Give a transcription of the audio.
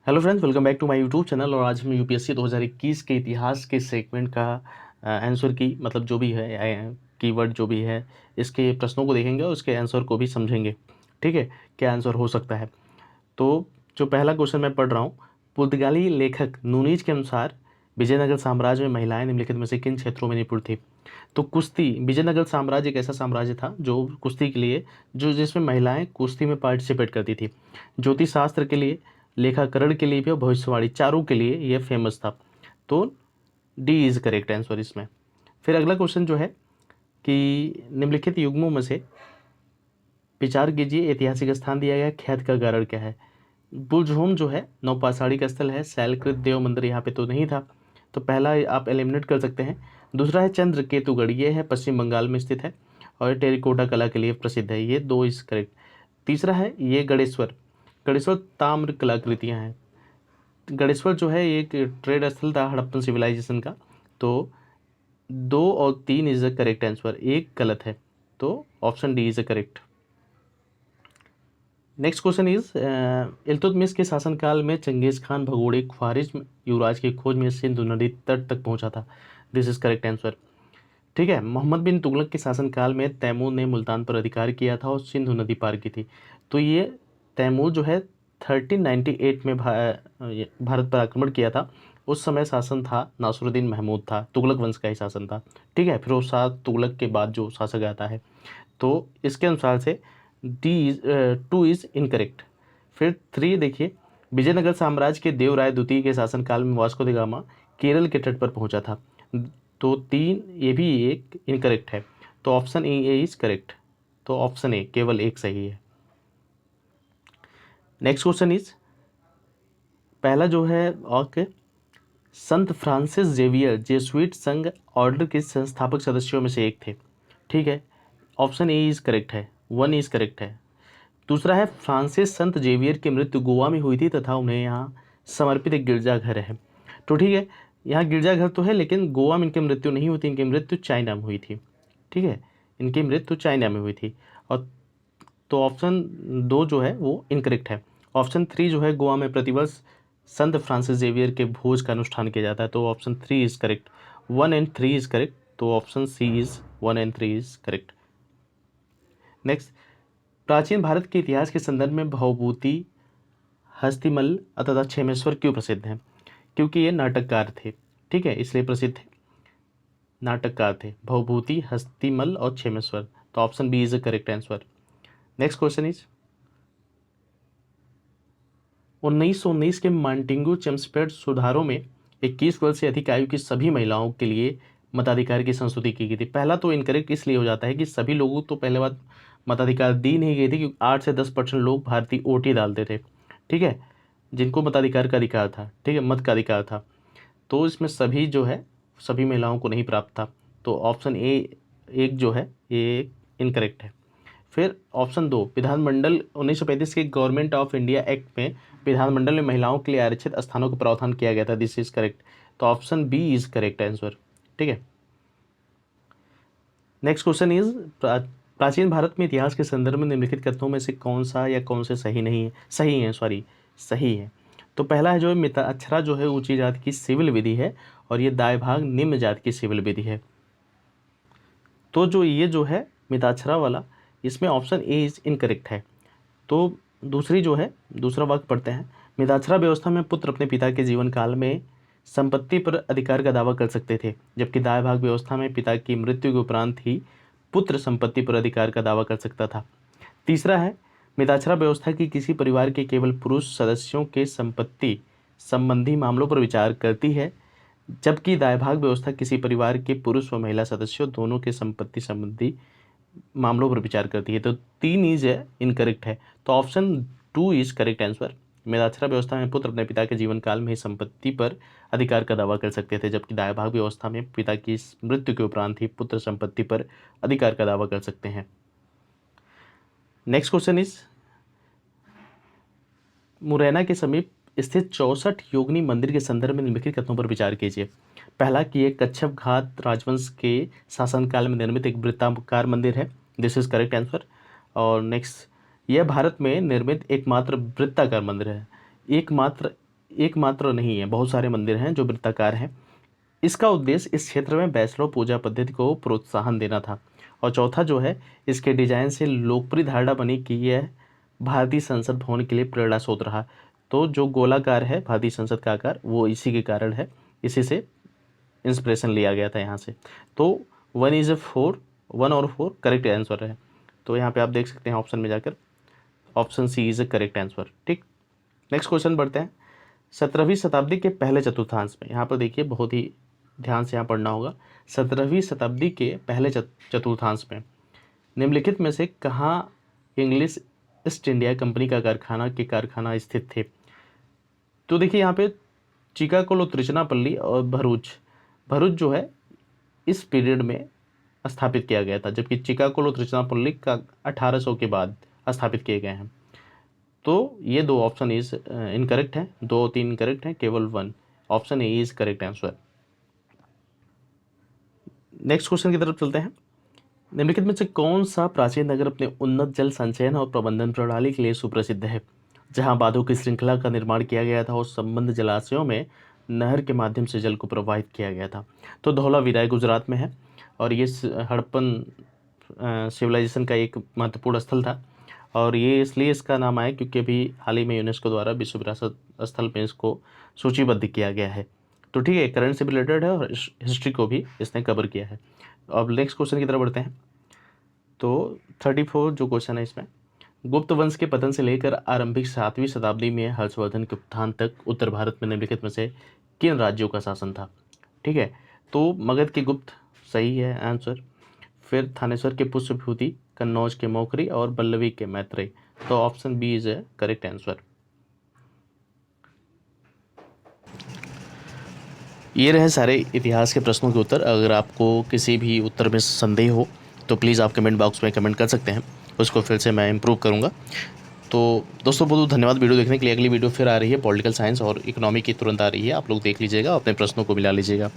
Hello friends, welcome back to my YouTube channel. और आज हम यूपीएससी 2021 के इतिहास के सेगमेंट का आंसर की मतलब जो भी है कीवर्ड जो भी है इसके प्रश्नों को देखेंगे और उसके आंसर को भी समझेंगे। ठीक है, क्या आंसर हो सकता है। तो जो पहला क्वेश्चन मैं पढ़ रहा हूँ, पुर्तगाली लेखक नूनीज के अनुसार विजयनगर साम्राज्य में महिलाएं निम्नलिखित में से किन क्षेत्रों में निपुण थी। तो कुश्ती, विजयनगर साम्राज्य एक ऐसा साम्राज्य था जो कुश्ती के लिए जिसमें महिलाएं कुश्ती में पार्टिसिपेट करती थी। ज्योतिष शास्त्र के लिए, लेखाकरण के लिए भी और भविष्यवाणी चारों के लिए यह फेमस था। तो डी इज करेक्ट आंसर इसमें। फिर अगला क्वेश्चन जो है कि निम्नलिखित युग्मों में से विचार कीजिए, ऐतिहासिक स्थान दिया गया, ख्यात का कारण क्या है। बुलझोम जो है नौपाषाणी का स्थल है, शैलकृत देव मंदिर यहाँ पे तो नहीं था, तो पहला आप एलिमिनेट कर सकते हैं। दूसरा है चंद्र केतुगढ़, ये है पश्चिम बंगाल में स्थित है और टेरिकोटा कला के लिए प्रसिद्ध है, ये दो इज करेक्ट। तीसरा है ये गणेश्वर, गणेश्वर ताम्र कलाकृतियाँ हैं। गणेश्वर जो है एक ट्रेड स्थल था हड़प्पन सिविलाइजेशन का। तो 2 और 3 इज द करेक्ट आंसर, एक गलत है, तो option D is the correct. Next question is Iltutmish के शासनकाल में चंगेज खान भगोड़े ख्वारिज्म युवराज की खोज में सिंधु नदी तट तक पहुंचा था। This is correct answer. ठीक है, मोहम्मद बिन तुगलक के शासनकाल में तैमूर ने मुल्तान पर अधिकार किया था और सिंधु नदी पार की थी। तो ये तैमूर जो है 1398 में भारत पर आक्रमण किया था। उस समय शासन था नासरुद्दीन महमूद था, तुगलक वंश का ही शासन था। ठीक है, फिरोज शाह तुगलक के बाद जो शासक आता है, तो इसके अनुसार से डी 2 इज इनकरेक्ट। फिर 3 देखिए, विजयनगर साम्राज्य के देवराय द्वितीय के शासनकाल में वास्को द गामा केरल के तट पर पहुंचा था। तो 3 ये भी एक इनकरेक्ट है, तो ऑप्शन ए इज करेक्ट। तो ऑप्शन ए केवल एक सही है। नेक्स्ट क्वेश्चन इज, पहला जो है ओके, संत फ्रांसिस जेवियर जेसुइट संघ ऑर्डर के संस्थापक सदस्यों में से एक थे। ठीक है, ऑप्शन ए इज करेक्ट है, 1 इज करेक्ट है। दूसरा है फ्रांसिस संत जेवियर की मृत्यु गोवा में हुई थी तथा उन्हें यहाँ समर्पित एक गिरजाघर है। तो ठीक है, यहाँ गिरजाघर तो है लेकिन गोवा में इनकी मृत्यु नहीं हुई थी, इनकी मृत्यु चाइना में हुई थी। ठीक है, इनकी मृत्यु चाइना में हुई थी। और तो ऑप्शन 2 जो है वो इनकरेक्ट है। ऑप्शन 3 जो है, गोवा में प्रतिवर्ष संत फ्रांसिस जेवियर के भोज का अनुष्ठान किया जाता है, तो option 3 is correct. 1 and 3 is correct, तो option C is 1 and 3 is correct. Next, प्राचीन भारत के इतिहास के संदर्भ में भवभूति हस्तिमल तथा क्षेमेश्वर क्यों प्रसिद्ध हैं। क्योंकि ये नाटककार थे। ठीक है, इसलिए प्रसिद्ध थे, नाटककार थे भवभूति हस्तिमल और क्षेमेश्वर। तो option B is the correct answer. Next question is, 1919 के मांटिंगू चेम्सफोर्ड सुधारों में 21 वर्ष से अधिक आयु की सभी महिलाओं के लिए मताधिकार की संस्तुति की गई थी। पहला तो इनकरेक्ट इसलिए हो जाता है कि सभी लोगों तो पहले बात मताधिकार दी नहीं गई थी, क्योंकि 8 से 10% लोग भारतीय वोट ही डालते थे। ठीक है, जिनको मताधिकार का अधिकार था, ठीक है, मत का अधिकार था। तो इसमें सभी जो है सभी महिलाओं को नहीं प्राप्त था। तो ऑप्शन ए एक जो है ये इनकरेक्ट है। फिर ऑप्शन 2, विधानमंडल 1935 के गवर्नमेंट ऑफ इंडिया एक्ट में विधानमंडल में महिलाओं के लिए आरक्षित स्थानों का प्रावधान किया गया था। दिस इज करेक्ट, तो option B is correct answer. ठीक है, नेक्स्ट क्वेश्चन इज, प्राचीन भारत में इतिहास के संदर्भ में निम्नलिखित कथनों में से कौन सा या कौन से सही नहीं है, सही है। तो पहला है जो है मिताक्षरा जो है ऊंची जाति की सिविल विधि है और ये दाय भाग निम्न जाति की सिविल विधि है। तो जो ये जो है मिताक्षरा वाला, इसमें ऑप्शन ए इज इनकरेक्ट है। तो दूसरी जो है दूसरा वाक्य पढ़ते हैं, मिताक्षरा व्यवस्था में पुत्र अपने पिता के जीवन काल में संपत्ति पर अधिकार का दावा कर सकते थे, जबकि दाय भाग व्यवस्था में पिता की मृत्यु के उपरांत ही पुत्र संपत्ति पर अधिकार का दावा कर सकता था। तीसरा है, मिताक्षरा व्यवस्था की किसी परिवार के केवल पुरुष सदस्यों के संपत्ति संबंधी मामलों पर विचार करती है, जबकि दायभाग व्यवस्था किसी परिवार के पुरुष व महिला सदस्यों दोनों के संपत्ति संबंधी मामलों पर विचार करती है। तो 3 इज इनकरेक्ट है, तो option 2 is correct answer. Mitakshara व्यवस्था में पुत्र अपने पिता के जीवन काल में ही संपत्ति पर अधिकार का दावा कर सकते थे, जबकि दायभाग व्यवस्था में पिता की मृत्यु के उपरांत ही पुत्र संपत्ति पर अधिकार का दावा कर सकते हैं। नेक्स्ट क्वेश्चन इज, मुरैना के समीप स्थित 64 योगिनी मंदिर के संदर्भ में निम्नलिखित कथनों पर विचार कीजिए। पहला कि एक कच्छप घात राजवंश के शासनकाल में निर्मित एक वृत्ताकार मंदिर है। This is correct answer. और नेक्स्ट, यह भारत में निर्मित एकमात्र वृत्ताकार मंदिर है, एकमात्र एकमात्र नहीं है, बहुत सारे मंदिर हैं जो वृत्ताकार हैं। इसका उद्देश्य इस क्षेत्र में वैष्णव पूजा पद्धति को प्रोत्साहन देना था। और चौथा जो है, इसके डिजाइन से लोकप्रिय धारणा बनी कि यह भारतीय संसद भवन के लिए प्रेरणा स्रोत रहा। तो जो गोलाकार है भारतीय संसद का आकार, वो इसी के कारण है, इसी से इंस्पिरेशन लिया गया था यहाँ से। तो 1 और 4 करेक्ट आंसर है। तो यहाँ पे आप देख सकते हैं ऑप्शन में जाकर, option C is a correct answer. ठीक, नेक्स्ट क्वेश्चन बढ़ते हैं। 17वीं शताब्दी के पहले चतुर्थांश में, यहाँ पर देखिए बहुत ही ध्यान से यहाँ पढ़ना होगा। 17वीं शताब्दी के पहले चतुर्थांश में निम्नलिखित में से कहाँ इंग्लिश ईस्ट इंडिया कंपनी का कारखाना स्थित थे? तो देखिए यहाँ पे चिकागो, तिरुचिरापल्ली और भरूच जो है इस पीरियड में स्थापित किया गया था, जबकि चिकागो और तिरुचिरापल्ली का 1800 के बाद स्थापित किए गए हैं। तो ये 2 ऑप्शन इज इनकरेक्ट है, 2 3 इनकरेक्ट है, केवल 1 option A is correct answer. Next question की तरफ चलते हैं। निम्नलिखित में से कौन सा प्राचीन नगर अपने उन्नत जल संचयन और प्रबंधन प्रणाली के लिए सुप्रसिद्ध है, जहां बांधों की श्रृंखला का निर्माण किया गया था और संबंध जलाशयों में नहर के माध्यम से जल को प्रवाहित किया गया था? तो धौलावीराय गुजरात में है, और ये हड़प्पन सिविलाइजेशन का एक महत्वपूर्ण स्थल था। और ये इसलिए इसका नाम आया क्योंकि अभी हाल ही में यूनेस्को द्वारा विश्व विरासत स्थल में इसको सूचीबद्ध किया गया है। तो ठीक है, करंट से भी रिलेटेड है और हिस्ट्री को भी इसने कवर किया है। अब नेक्स्ट क्वेश्चन की तरफ बढ़ते हैं। तो 34 जो क्वेश्चन है इसमें, गुप्त वंश के पतन से लेकर आरंभिक 7वीं शताब्दी में हर्षवर्धन के उत्थान तक उत्तर भारत में निम्नलिखित में से किन राज्यों का शासन था? ठीक है, तो मगध के गुप्त सही है आंसर, फिर थानेश्वर के पुष्पभूति, कन्नौज के मौखरी और बल्लवी के मैत्रेय। तो option B is a correct answer. ये रहे सारे इतिहास के प्रश्नों के उत्तर। अगर आपको किसी भी उत्तर में संदेह हो तो प्लीज़ आप कमेंट बॉक्स में कमेंट कर सकते हैं, उसको फिर से मैं इम्प्रूव करूँगा। तो दोस्तों बहुत बहुत धन्यवाद वीडियो देखने के लिए। अगली वीडियो फिर आ रही है, पॉलिटिकल साइंस और इकोनॉमी की तुरंत आ रही है, आप लोग देख लीजिएगा, अपने प्रश्नों को मिला लीजिएगा।